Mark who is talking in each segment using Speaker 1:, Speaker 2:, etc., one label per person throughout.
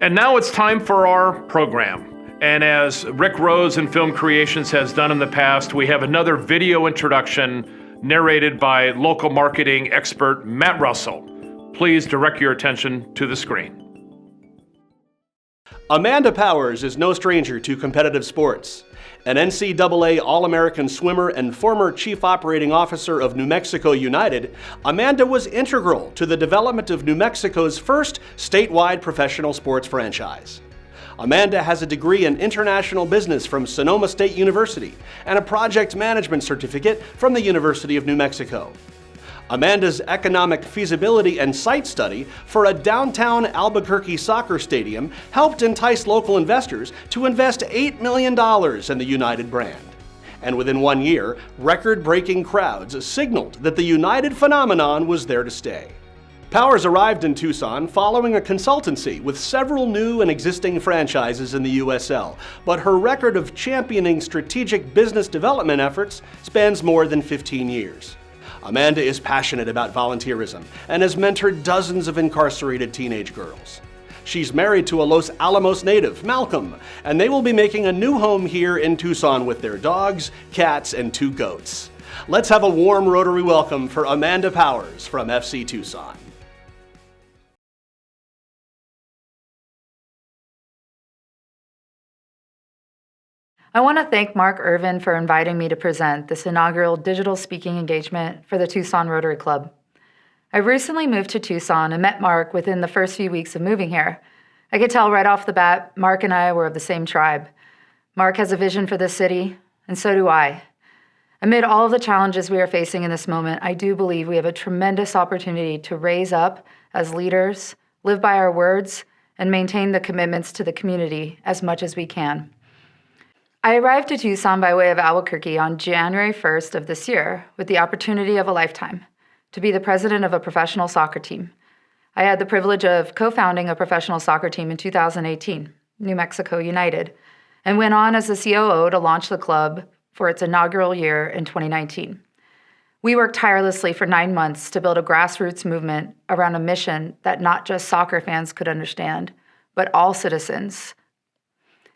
Speaker 1: And now it's time for our program. And as Rick Rose in Film Creations has done in the past, we have another video introduction narrated by local marketing expert Matt Russell. Please direct your attention to the screen.
Speaker 2: Amanda Powers is no stranger to competitive sports. An NCAA All-American swimmer and former Chief Operating Officer of New Mexico United, Amanda was integral to the development of New Mexico's first statewide professional sports franchise. Amanda has a degree in international business from Sonoma State University and a project management certificate from the University of New Mexico. Amanda's economic feasibility and site study for a downtown Albuquerque soccer stadium helped entice local investors to invest $8 million in the United brand. And within 1 year, record-breaking crowds signaled that the United phenomenon was there to stay. Powers arrived in Tucson following a consultancy with several new and existing franchises in the USL, but her record of championing strategic business development efforts spans more than 15 years. Amanda is passionate about volunteerism and has mentored dozens of incarcerated teenage girls. She's married to a Los Alamos native, Malcolm, and they will be making a new home here in Tucson with their dogs, cats, and 2 goats. Let's have a warm Rotary welcome for Amanda Powers from FC Tucson.
Speaker 3: I want to thank Mark Irvin for inviting me to present this inaugural digital speaking engagement for the Tucson Rotary Club. I recently moved to Tucson and met Mark within the first few weeks of moving here. I could tell right off the bat, Mark and I were of the same tribe. Mark has a vision for this city, and so do I. Amid all of the challenges we are facing in this moment, I do believe we have a tremendous opportunity to raise up as leaders, live by our words, and maintain the commitments to the community as much as we can. I arrived to Tucson by way of Albuquerque on January 1st of this year with the opportunity of a lifetime to be the president of a professional soccer team. I had the privilege of co-founding a professional soccer team in 2018, New Mexico United, and went on as the COO to launch the club for its inaugural year in 2019. We worked tirelessly for 9 months to build a grassroots movement around a mission that not just soccer fans could understand, but all citizens.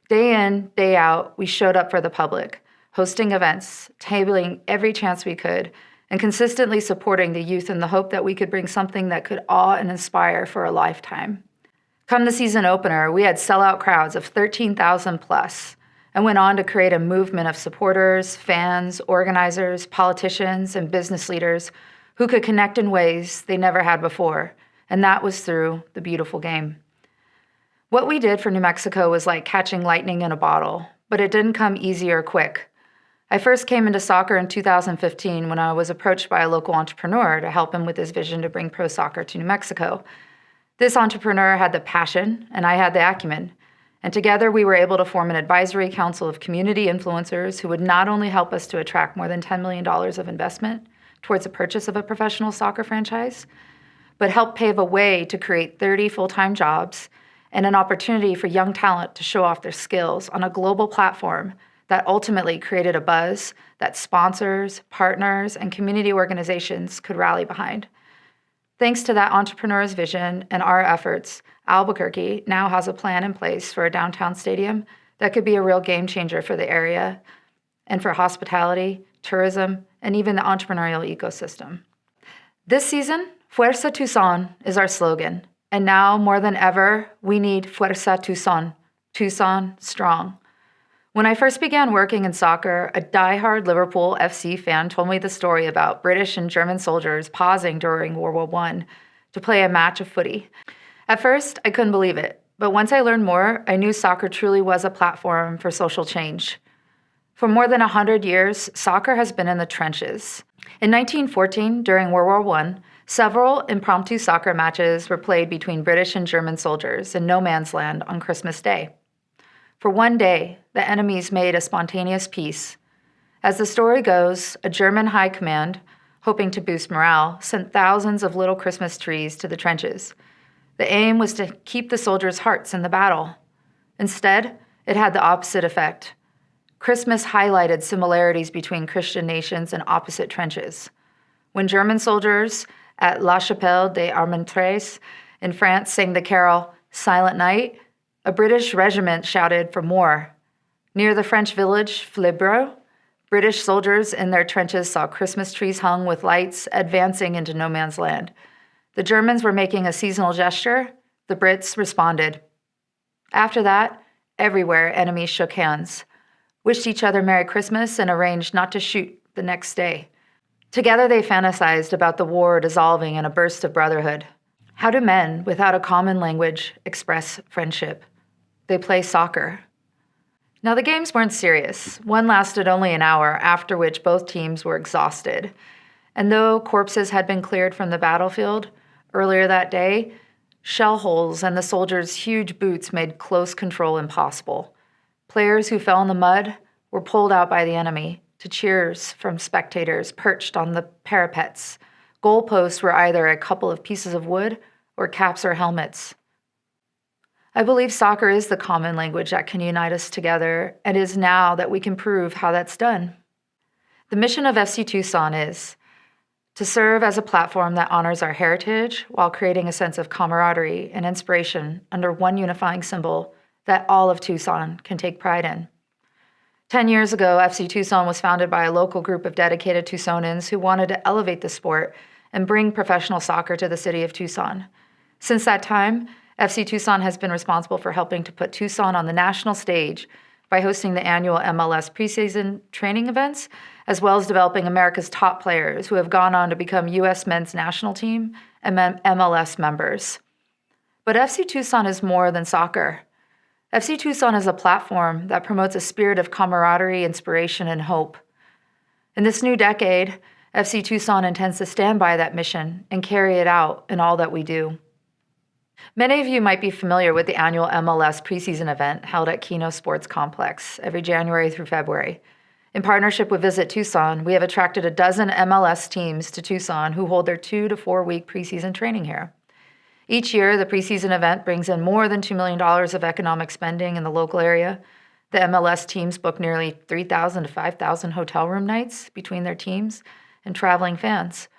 Speaker 3: Day in, day out, we showed up for the public, hosting events, tabling every chance we could, and consistently supporting the youth in the hope that we could bring something that could awe and inspire for a lifetime. Come the season opener, we had sellout crowds of 13,000 plus, and went on to create a movement of supporters, fans, organizers, politicians, and business leaders who could connect in ways they never had before, and that was through the beautiful game. What we did for New Mexico was like catching lightning in a bottle, but it didn't come easy or quick. I first came into soccer in 2015 when I was approached by a local entrepreneur to help him with his vision to bring pro soccer to New Mexico. This entrepreneur had the passion, and I had the acumen, and together we were able to form an advisory council of community influencers who would not only help us to attract more than $10 million of investment towards the purchase of a professional soccer franchise, but help pave a way to create 30 full-time jobs and an opportunity for young talent to show off their skills on a global platform that ultimately created a buzz that sponsors, partners, and community organizations could rally behind. Thanks to that entrepreneur's vision and our efforts, Albuquerque now has a plan in place for a downtown stadium that could be a real game changer for the area and for hospitality, tourism, and even the entrepreneurial ecosystem. This season, Fuerza Tucson is our slogan. And now, more than ever, we need Fuerza Tucson, Tucson strong. When I first began working in soccer, a diehard Liverpool FC fan told me the story about British and German soldiers pausing during World War I to play a match of footy. At first, I couldn't believe it, but once I learned more, I knew soccer truly was a platform for social change. For more than 100 years, soccer has been in the trenches. In 1914, during World War I, several impromptu soccer matches were played between British and German soldiers in no man's land on Christmas Day. For one day, the enemies made a spontaneous peace. As the story goes, a German high command, hoping to boost morale, sent thousands of little Christmas trees to the trenches. The aim was to keep the soldiers' hearts in the battle. Instead, it had the opposite effect. Christmas highlighted similarities between Christian nations and opposite trenches. When German soldiers at La Chapelle des Armentres in France sang the carol Silent Night, A British regiment shouted for more. Near the French village Flebreau, British soldiers in their trenches saw Christmas trees hung with lights advancing into no man's land. The Germans were making a seasonal gesture. The Brits responded. After that, everywhere enemies shook hands, wished each other Merry Christmas, and arranged not to shoot the next day. Together they fantasized about the war dissolving in a burst of brotherhood. How do men, without a common language, express friendship? They play soccer. Now, the games weren't serious. One lasted only an hour, after which both teams were exhausted. And though corpses had been cleared from the battlefield earlier that day, shell holes and the soldiers' huge boots made close control impossible. Players who fell in the mud were pulled out by the enemy to cheers from spectators perched on the parapets. Goalposts were either a couple of pieces of wood or caps or helmets. I believe soccer is the common language that can unite us together, and it is now that we can prove how that's done. The mission of FC Tucson is to serve as a platform that honors our heritage while creating a sense of camaraderie and inspiration under one unifying symbol that all of Tucson can take pride in. 10 years ago, FC Tucson was founded by a local group of dedicated Tucsonans who wanted to elevate the sport and bring professional soccer to the city of Tucson. Since that time, FC Tucson has been responsible for helping to put Tucson on the national stage by hosting the annual MLS Preseason training events, as well as developing America's top players who have gone on to become U.S. men's national team and MLS members. But FC Tucson is more than soccer. FC Tucson is a platform that promotes a spirit of camaraderie, inspiration, and hope. In this new decade, FC Tucson intends to stand by that mission and carry it out in all that we do. Many of you might be familiar with the annual MLS Preseason event held at Keynote Sports Complex every January through February. In partnership with Visit Tucson, we have attracted a dozen MLS teams to Tucson who hold their 2 to 4 week preseason training here. Each year, the preseason event brings in more than $2 million of economic spending in the local area. The MLS teams book nearly 3,000 to 5,000 hotel room nights between their teams and traveling fans.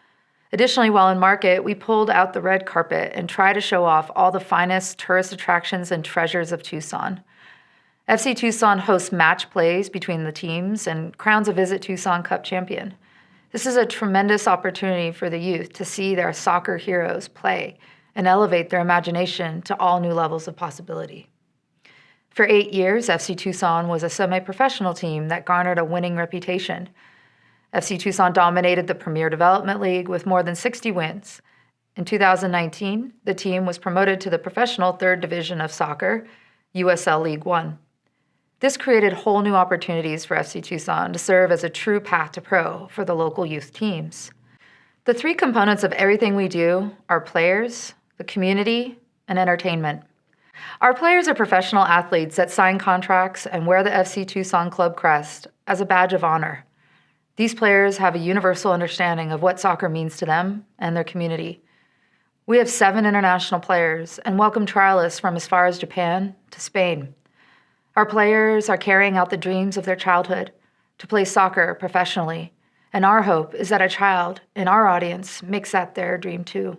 Speaker 3: Additionally, while in market, we pulled out the red carpet and try to show off all the finest tourist attractions and treasures of Tucson. FC Tucson hosts match plays between the teams and crowns a Visit Tucson Cup champion. This is a tremendous opportunity for the youth to see their soccer heroes play and elevate their imagination to all new levels of possibility. For 8 years, FC Tucson was a semi-professional team that garnered a winning reputation. FC Tucson dominated the Premier Development League with more than 60 wins. In 2019, the team was promoted to the professional third division of soccer, USL League One. This created whole new opportunities for FC Tucson to serve as a true path to pro for the local youth teams. The three components of everything we do are players, the community, and entertainment. Our players are professional athletes that sign contracts and wear the FC Tucson club crest as a badge of honor. These players have a universal understanding of what soccer means to them and their community. We have 7 international players and welcome trialists from as far as Japan to Spain. Our players are carrying out the dreams of their childhood to play soccer professionally, and our hope is that a child in our audience makes that their dream too.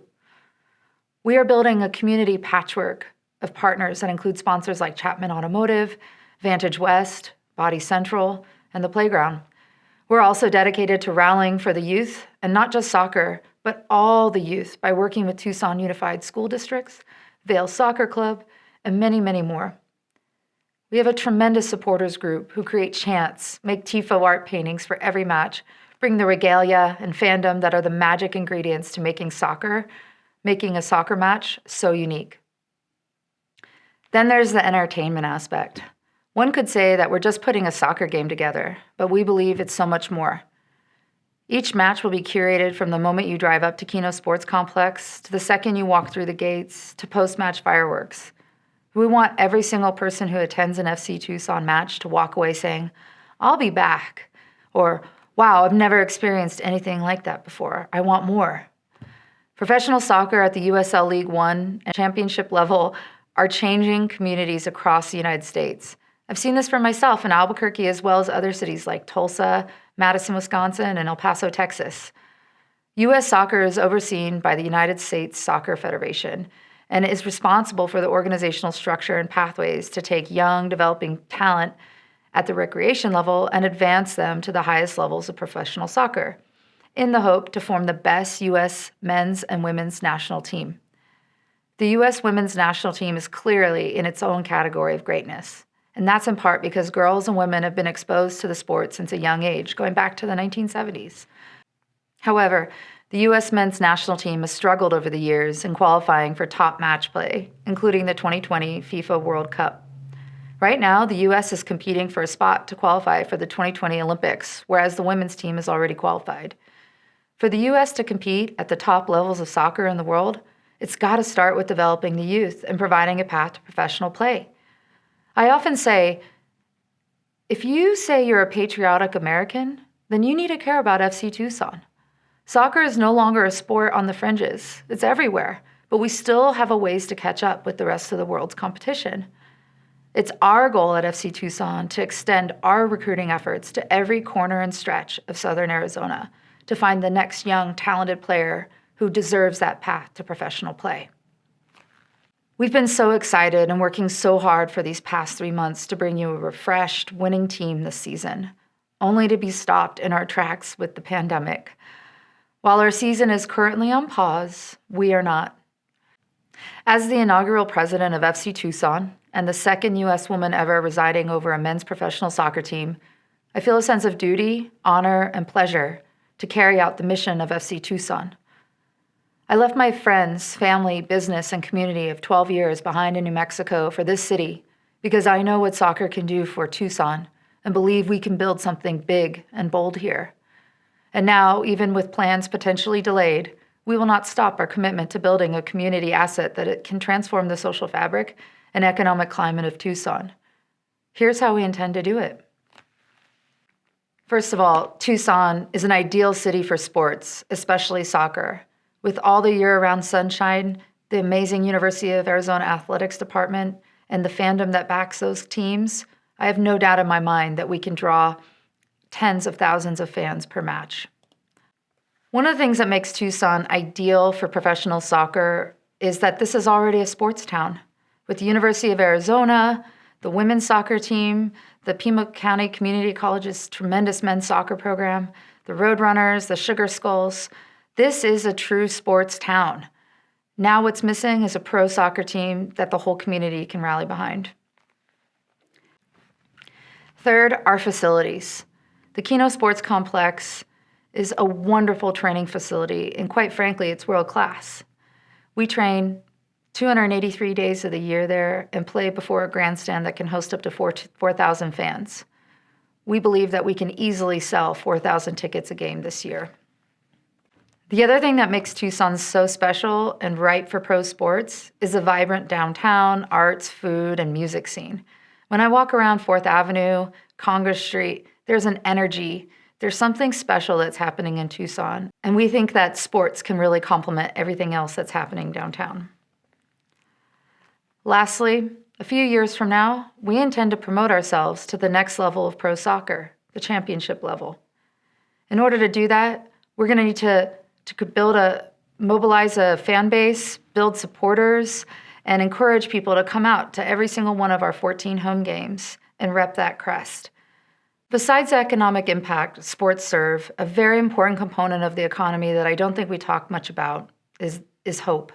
Speaker 3: We are building a community patchwork of partners that include sponsors like Chapman Automotive, Vantage West, Body Central, and the Playground. We're also dedicated to rallying for the youth, and not just soccer, but all the youth by working with Tucson Unified School Districts, Vail Soccer Club, and many, many more. We have a tremendous supporters group who create chants, make tifo art paintings for every match, bring the regalia and fandom that are the magic ingredients to making a soccer match so unique. Then there's the entertainment aspect. One could say that we're just putting a soccer game together, but we believe it's so much more. Each match will be curated from the moment you drive up to Keynote Sports Complex to the second you walk through the gates to post-match fireworks. We want every single person who attends an FC Tucson match to walk away saying, "I'll be back," or "Wow, I've never experienced anything like that before. I want more." Professional soccer at the USL League One and championship level are changing communities across the United States. I've seen this for myself in Albuquerque as well as other cities like Tulsa, Madison, Wisconsin, and El Paso, Texas. U.S. soccer is overseen by the United States Soccer Federation, and is responsible for the organizational structure and pathways to take young, developing talent at the recreation level and advance them to the highest levels of professional soccer, in the hope to form the best U.S. men's and women's national team. The U.S. women's national team is clearly in its own category of greatness, and that's in part because girls and women have been exposed to the sport since a young age, going back to the 1970s. However, the U.S. men's national team has struggled over the years in qualifying for top match play, including the 2020 FIFA World Cup. Right now, the U.S. is competing for a spot to qualify for the 2020 Olympics, whereas the women's team is already qualified. For the U.S. to compete at the top levels of soccer in the world, it's got to start with developing the youth and providing a path to professional play. I often say, if you say you're a patriotic American, then you need to care about FC Tucson. Soccer is no longer a sport on the fringes. It's everywhere, but we still have a ways to catch up with the rest of the world's competition. It's our goal at FC Tucson to extend our recruiting efforts to every corner and stretch of Southern Arizona to find the next young, talented player who deserves that path to professional play. We've been so excited and working so hard for these past 3 months to bring you a refreshed, winning team this season, only to be stopped in our tracks with the pandemic. While our season is currently on pause, we are not. As the inaugural president of FC Tucson and the second U.S. woman ever residing over a men's professional soccer team, I feel a sense of duty, honor, and pleasure to carry out the mission of FC Tucson. I left my friends, family, business, and community of 12 years behind in New Mexico for this city because I know what soccer can do for Tucson and believe we can build something big and bold here. And now, even with plans potentially delayed, we will not stop our commitment to building a community asset that it can transform the social fabric and economic climate of Tucson. Here's how we intend to do it. First of all, Tucson is an ideal city for sports, especially soccer. With all the year-round sunshine, the amazing University of Arizona Athletics Department, and the fandom that backs those teams, I have no doubt in my mind that we can draw tens of thousands of fans per match. One of the things that makes Tucson ideal for professional soccer is that this is already a sports town. With the University of Arizona, the women's soccer team, the Pima County Community College's tremendous men's soccer program, the Roadrunners, the Sugar Skulls, this is a true sports town. Now what's missing is a pro soccer team that the whole community can rally behind. Third, our facilities. The Keynote Sports Complex is a wonderful training facility, and quite frankly, it's world-class. We train 283 days of the year there and play before a grandstand that can host up to 4,000 fans. We believe that we can easily sell 4,000 tickets a game this year. The other thing that makes Tucson so special and right for pro sports is a vibrant downtown, arts, food, and music scene. When I walk around 4th Avenue, Congress Street, there's an energy. There's something special that's happening in Tucson, and we think that sports can really complement everything else that's happening downtown. Lastly, a few years from now, we intend to promote ourselves to the next level of pro soccer, the championship level. In order to do that, we're going to need to mobilize a fan base, build supporters, and encourage people to come out to every single one of our 14 home games and rep that crest. Besides the economic impact sports serve, a very important component of the economy that I don't think we talk much about is hope.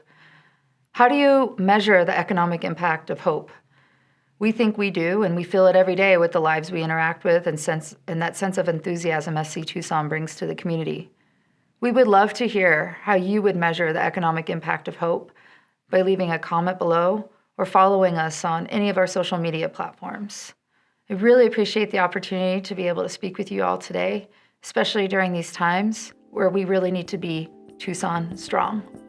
Speaker 3: How do you measure the economic impact of hope? We think we do, and we feel it every day with the lives we interact with and that sense of enthusiasm FC Tucson brings to the community. We would love to hear how you would measure the economic impact of hope by leaving a comment below or following us on any of our social media platforms. I really appreciate the opportunity to be able to speak with you all today, especially during these times where we really need to be Tucson strong.